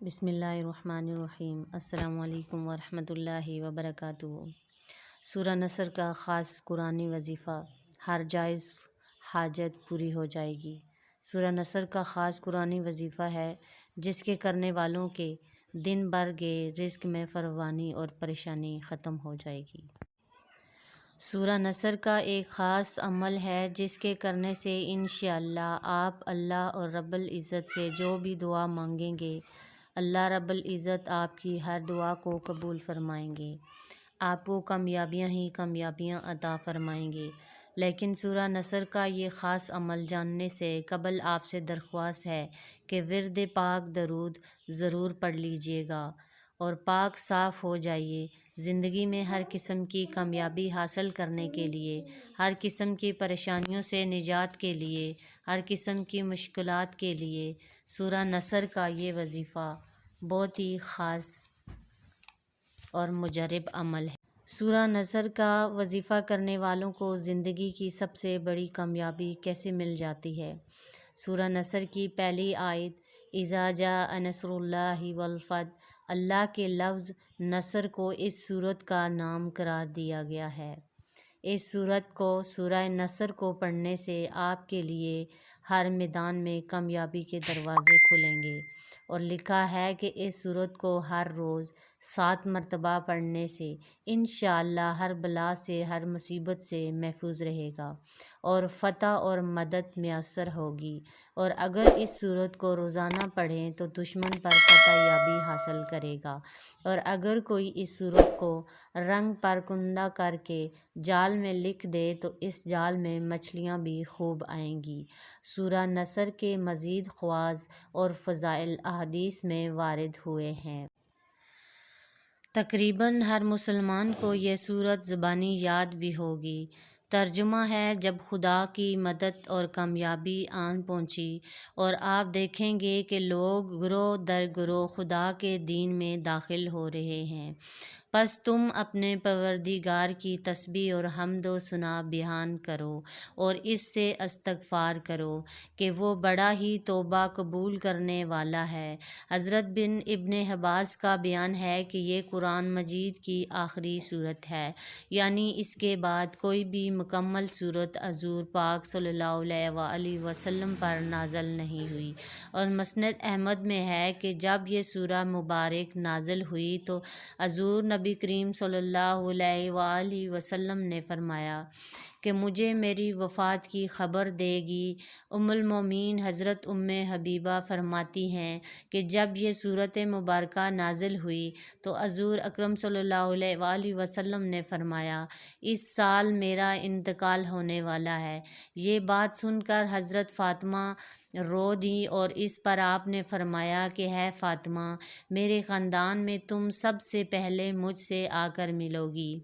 بسم اللہ الرحمن الرحیم۔ السلام علیکم ورحمۃ اللہ وبرکاتہ۔ سورہ نصر کا خاص قرآنی وظیفہ، ہر جائز حاجت پوری ہو جائے گی۔ سورہ نصر کا خاص قرآنی وظیفہ ہے جس کے کرنے والوں کے دن بھر کے رزق میں فراوانی اور پریشانی ختم ہو جائے گی۔ سورہ نصر کا ایک خاص عمل ہے جس کے کرنے سے انشاءاللہ آپ اللہ اور رب العزت سے جو بھی دعا مانگیں گے، اللہ رب العزت آپ کی ہر دعا کو قبول فرمائیں گے، آپ کو کامیابیاں ہی کامیابیاں عطا فرمائیں گے۔ لیکن سورہ نصر کا یہ خاص عمل جاننے سے قبل آپ سے درخواست ہے کہ ورد پاک درود ضرور پڑھ لیجئے گا اور پاک صاف ہو جائیے۔ زندگی میں ہر قسم کی کامیابی حاصل کرنے کے لیے، ہر قسم کی پریشانیوں سے نجات کے لیے، ہر قسم کی مشکلات کے لیے سورہ نصر کا یہ وظیفہ بہت ہی خاص اور مجرب عمل ہے۔ سورہ نصر کا وظیفہ کرنے والوں کو زندگی کی سب سے بڑی کامیابی کیسے مل جاتی ہے؟ سورہ نصر کی پہلی آیت اذا جاء نصر اللہ والفتح، اللہ کے لفظ نصر کو اس سورت کا نام قرار دیا گیا ہے۔ اس سورت کو، سورہ نصر کو پڑھنے سے آپ کے لیے ہر میدان میں کامیابی کے دروازے کھلیں گے، اور لکھا ہے کہ اس سورت کو ہر روز 7 مرتبہ پڑھنے سے انشاءاللہ ہر بلا سے، ہر مصیبت سے محفوظ رہے گا اور فتح اور مدد میسر ہوگی۔ اور اگر اس سورت کو روزانہ پڑھیں تو دشمن پر فتح یابی حاصل کرے گا، اور اگر کوئی اس سورت کو رنگ پر کندہ کر کے جال میں لکھ دے تو اس جال میں مچھلیاں بھی خوب آئیں گی۔ سورہ نصر کے مزید خواص اور فضائل احادیث میں وارد ہوئے ہیں۔ تقریباً ہر مسلمان کو یہ سورت زبانی یاد بھی ہوگی۔ ترجمہ ہے: جب خدا کی مدد اور کامیابی آن پہنچی اور آپ دیکھیں گے کہ لوگ گروہ در گروہ خدا کے دین میں داخل ہو رہے ہیں، پس تم اپنے پروردگار کی تسبیح اور حمد و ثنا بیان کرو اور اس سے استغفار کرو کہ وہ بڑا ہی توبہ قبول کرنے والا ہے۔ حضرت بن ابن عباس کا بیان ہے کہ یہ قرآن مجید کی آخری سورت ہے، یعنی اس کے بعد کوئی بھی مکمل سورت حضور پاک صلی اللہ علیہ وآلہ وسلم پر نازل نہیں ہوئی۔ اور مسند احمد میں ہے کہ جب یہ سورہ مبارک نازل ہوئی تو حضور نبی کریم صلی اللہ علیہ وآلہ وسلم نے فرمایا کہ مجھے میری وفات کی خبر دے گی۔ ام المومنین حضرت ام حبیبہ فرماتی ہیں کہ جب یہ سورت مبارکہ نازل ہوئی تو حضور اکرم صلی اللہ علیہ وآلہ وسلم نے فرمایا، اس سال میرا انتقال ہونے والا ہے۔ یہ بات سن کر حضرت فاطمہ رو دیں اور اس پر آپ نے فرمایا کہ اے فاطمہ، میرے خاندان میں تم سب سے پہلے مجھ سے آ کر ملو گی۔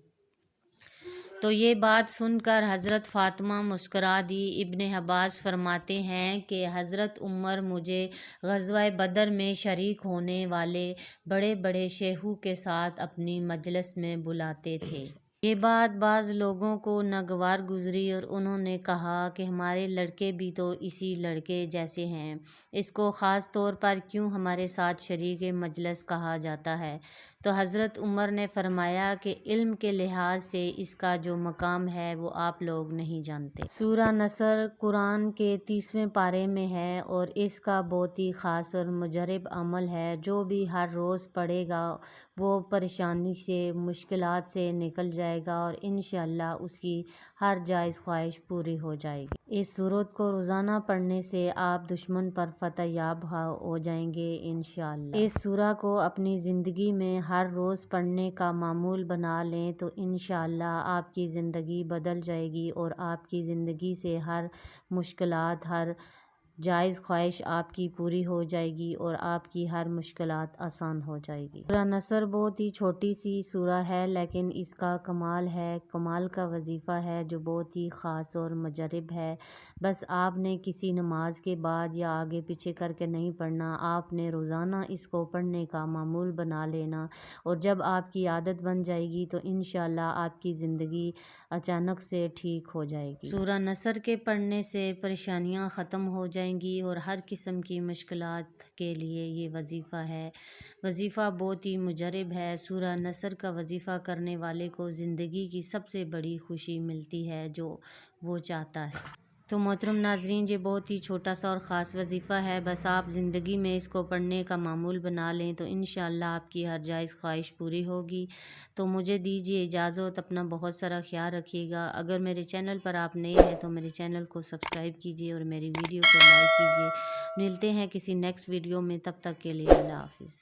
تو یہ بات سن کر حضرت فاطمہ مسکرا دی۔ ابن عباس فرماتے ہیں کہ حضرت عمر مجھے غزوہ بدر میں شریک ہونے والے بڑے بڑے شیخوں کے ساتھ اپنی مجلس میں بلاتے تھے۔ یہ بات بعض لوگوں کو ناگوار گزری اور انہوں نے کہا کہ ہمارے لڑکے بھی تو اسی لڑکے جیسے ہیں، اس کو خاص طور پر کیوں ہمارے ساتھ شریک مجلس کہا جاتا ہے؟ تو حضرت عمر نے فرمایا کہ علم کے لحاظ سے اس کا جو مقام ہے وہ آپ لوگ نہیں جانتے۔ سورہ نصر قرآن کے 30ویں پارے میں ہے اور اس کا بہت ہی خاص اور مجرب عمل ہے۔ جو بھی ہر روز پڑھے گا وہ پریشانی سے، مشکلات سے نکل جائے گا اور انشاءاللہ اس کی ہر جائز خواہش پوری ہو جائے گی۔ اس سورت کو روزانہ پڑھنے سے آپ دشمن پر فتح یاب ہو جائیں گے انشاءاللہ۔ اس سورہ کو اپنی زندگی میں ہر روز پڑھنے کا معمول بنا لیں تو انشاءاللہ آپ کی زندگی بدل جائے گی اور آپ کی زندگی سے ہر مشکلات، ہر جائز خواہش آپ کی پوری ہو جائے گی اور آپ کی ہر مشکلات آسان ہو جائے گی۔ سورہ نصر بہت ہی چھوٹی سی سورہ ہے لیکن اس کا کمال ہے، کمال کا وظیفہ ہے جو بہت ہی خاص اور مجرب ہے۔ بس آپ نے کسی نماز کے بعد یا آگے پیچھے کر کے نہیں پڑھنا، آپ نے روزانہ اس کو پڑھنے کا معمول بنا لینا، اور جب آپ کی عادت بن جائے گی تو انشاءاللہ آپ کی زندگی اچانک سے ٹھیک ہو جائے گی۔ سورہ نصر کے پڑھنے سے پریشانیاں ختم ہو جائیں جائیں گی اور ہر قسم کی مشکلات کے لیے یہ وظیفہ ہے۔ وظیفہ بہت ہی مجرب ہے۔ سورہ نصر کا وظیفہ کرنے والے کو زندگی کی سب سے بڑی خوشی ملتی ہے جو وہ چاہتا ہے۔ تو محترم ناظرین، یہ بہت ہی چھوٹا سا اور خاص وظیفہ ہے، بس آپ زندگی میں اس کو پڑھنے کا معمول بنا لیں تو انشاءاللہ آپ کی ہر جائز خواہش پوری ہوگی۔ تو مجھے دیجیے اجازت، اپنا بہت سارا خیال رکھیے گا۔ اگر میرے چینل پر آپ نئے ہیں تو میرے چینل کو سبسکرائب کیجیے اور میری ویڈیو کو لائک کیجیے۔ ملتے ہیں کسی نیکسٹ ویڈیو میں، تب تک کے لیے اللہ حافظ۔